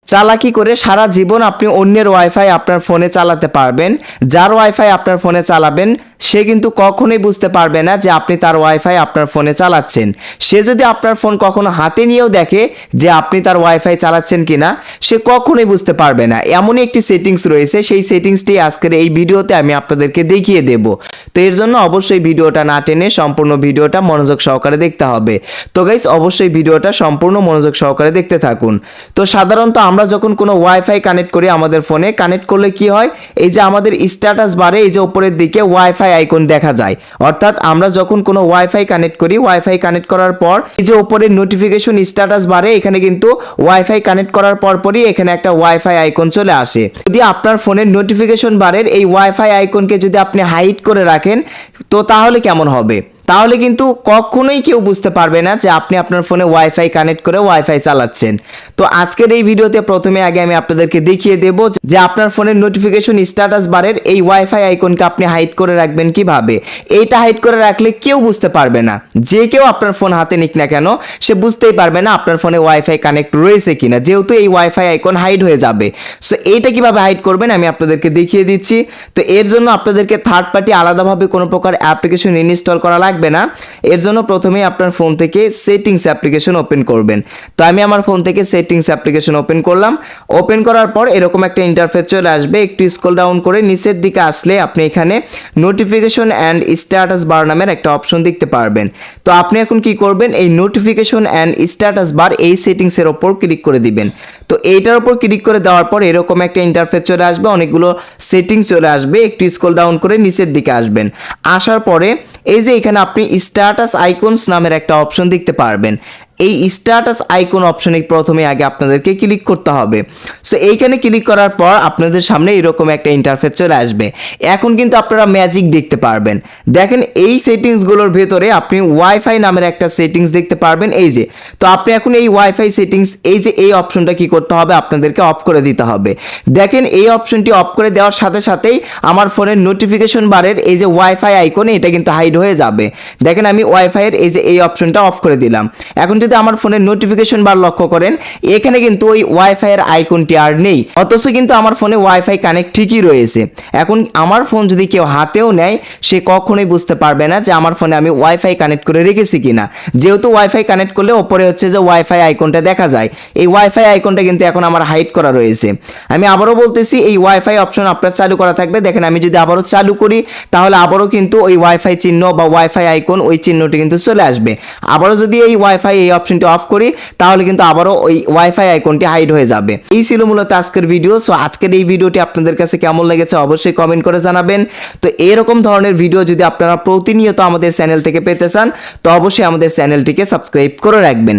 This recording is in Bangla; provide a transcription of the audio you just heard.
চালাকি করে সারা জীবন আপনি অন্যের ওয়াইফাই আপনার ফোনে চালাতে পারবেন। যার ওয়াইফাই আপনার ফোনে চালাবেন সে কিন্তু কখনোই বুঝতে পারবে না যে আপনি তার ওয়াইফাই আপনার ফোনে চালাচ্ছেন। সে যদি আপনার ফোন কখনো হাতে নিয়েও দেখে যে আপনি তার ওয়াইফাই চালাচ্ছেন কিনা, সে কখনোই বুঝতে পারবে না। এমনই একটি সেটিংস রয়েছে, সেই সেটিংসটি আজকের এই ভিডিওতে আমি আপনাদেরকে দেখিয়ে দেব। তো এর জন্য অবশ্যই ভিডিওটা না টেনে সম্পূর্ণ ভিডিওটা মনোযোগ সহকারে দেখতে হবে। তো গাইস, অবশ্যই ভিডিওটা সম্পূর্ণ মনোযোগ সহকারে দেখতে থাকুন। তো সাধারণত আমরা যখন কোনো ওয়াইফাই কানেক্ট করি আমাদের ফোনে, কানেক্ট করলে কি হয়, এই যে আমাদের স্ট্যাটাস বারে এই যে উপরের দিকে ওয়াইফাই আইকন দেখা যায়। অর্থাৎ আমরা যখন কোনো ওয়াইফাই কানেক্ট করি, ওয়াইফাই কানেক্ট করার পর এই যে উপরে নোটিফিকেশন স্ট্যাটাস বারে এখানে কিন্তু ওয়াইফাই কানেক্ট করার পরই এখানে একটা ওয়াইফাই আইকন চলে আসে। যদি আপনার ফোনের নোটিফিকেশন বারের এই ওয়াইফাই আইকনকে যদি আপনি হাইড করে রাখেন, তো তাহলে কেমন হবে? তাহলে কিন্তু কখনোই কেউ বুঝতে পারবে না যে আপনি আপনার ফোনে ওয়াইফাই কানেক্ট করে ওয়াইফাই চালাচ্ছেন। তো আজকের এই ভিডিওতে প্রথমে আগে আমি আপনাদেরকে দেখিয়ে দেব যে আপনার ফোনের নোটিফিকেশন স্ট্যাটাস বারের এই ওয়াইফাই আইকনকে আপনি হাইড করে রাখবেন কিভাবে। এইটা হাইড করে রাখলে কেউ বুঝতে পারবে না, যে কেউ আপনার ফোন হাতে নিক না কেন সে বুঝতেই পারবে না আপনার ফোনে ওয়াইফাই কানেক্ট রয়েছে কিনা, যেহেতু এই ওয়াইফাই আইকন হাইড হয়ে যাবে। সো এইটা কিভাবে হাইড করবেন আমি আপনাদেরকে দেখিয়ে দিচ্ছি। তো এর জন্য আপনাদেরকে থার্ড পার্টি আলাদাভাবে কোনো প্রকার অ্যাপ্লিকেশন ইনস্টল করা লাগবে না। এর জন্য প্রথমেই আপনার ফোন থেকে সেটিংস অ্যাপ্লিকেশন ওপেন করবেন। তো আমি আমার ফোন থেকে সেটিংস অ্যাপ্লিকেশন ওপেন করলাম। ওপেন করার পর এরকম একটা ইন্টারফেস চলে আসবে। একটু স্ক্রল ডাউন করে নিচের দিকে আসলে আপনি এখানে নোটিফিকেশন অ্যান্ড স্ট্যাটাস বার নামের একটা অপশন দেখতে পারবেন। তো আপনি এখন কি করবেন, এই নোটিফিকেশন অ্যান্ড স্ট্যাটাস বার এই সেটিংসের ওপর ক্লিক করে দিবেন। তো এইটার উপর ক্লিক করে দেওয়ার পর এরকম একটা ইন্টারফেস চলে আসবে, অনেকগুলো সেটিংস চলে আসবে। একটু স্ক্রল ডাউন করে নিচের দিকে আসবেন। আসার পরে এই যে এখানে আপনি স্ট্যাটাস আইকনস নামের একটা অপশন দেখতে পারবেন। এই স্ট্যাটাস আইকন অপশনে প্রথমে আগে আপনাদেরকে ক্লিক করতে হবে। সো এইখানে ক্লিক করার পর আপনাদের সামনে এরকম একটা ইন্টারফেস চলে আসবে। এখন কিন্তু আপনারা ম্যাজিক দেখতে পারবেন। দেখেন এই সেটিংসগুলোর ভেতরে আপনি ওয়াইফাই নামের একটা সেটিংস দেখতে পারবেন। এই যে, তো আপনি এখন এই ওয়াইফাই সেটিংস এই যে এই অপশনটা কি করতে হবে, আপনাদেরকে অফ করে দিতে হবে। দেখেন এই অপশনটি অফ করে দেওয়ার সাথে সাথেই আমার ফোনের নোটিফিকেশন বারের এই যে ওয়াইফাই আইকন এটা কিন্তু হাইড হয়ে যাবে। দেখেন আমি ওয়াইফাইয়ের এই যে এই অপশনটা অফ করে দিলাম। এখন যদি আমার ফোনের নোটিফিকেশন বার লক্ষ্য করেন, এখানে কিন্তু ওই ওয়াইফাই এর আইকনটি আর নেই, অথচ কিন্তু আমার ফোনে ওয়াইফাই কানেক্ট ঠিকই রয়েছে। এখন আমার ফোন যদি কেউ হাতেও নেয় সে কখনোই বুঝতে পারবে না যে আমার ফোনে আমি ওয়াইফাই কানেক্ট করে রেখেছি কিনা, যেহেতু ওয়াইফাই কানেক্ট করলে ওপরে হচ্ছে যে ওয়াইফাই আইকনটা দেখা যায়। এই ওয়াইফাই আইকনটা কিন্তু এখন আমার হাইড করা রয়েছে। আমি আবারও বলতেছি, এই ওয়াইফাই অপশন আপনার চালু করা থাকবে। দেখেন আমি যদি আবারও চালু করি তাহলে আবারও কিন্তু ওই ওয়াইফাই চিহ্ন বা ওয়াইফাই আইকন ওই চিহ্নটি কিন্তু চলে আসবে। আবারও যদি এই ওয়াইফাই এই অপশনটি অফ করি তাহলে কিন্তু আবারও ওই ওয়াইফাই আইকনটি হাইড হয়ে যাবে। এই ছিল মূলত আজকের ভিডিও। সো আজকের এই ভিডিওটি আপনাদের কাছে কেমন লেগেছে অবশ্যই কমেন্ট করে জানাবেন। তো এরকম ধরনের ভিডিও যদি আপনারা প্রতিনিয়ত আমাদের চ্যানেল থেকে পেতে চান তো অবশ্যই আমাদের চ্যানেলটিকে সাবস্ক্রাইব করে রাখবেন।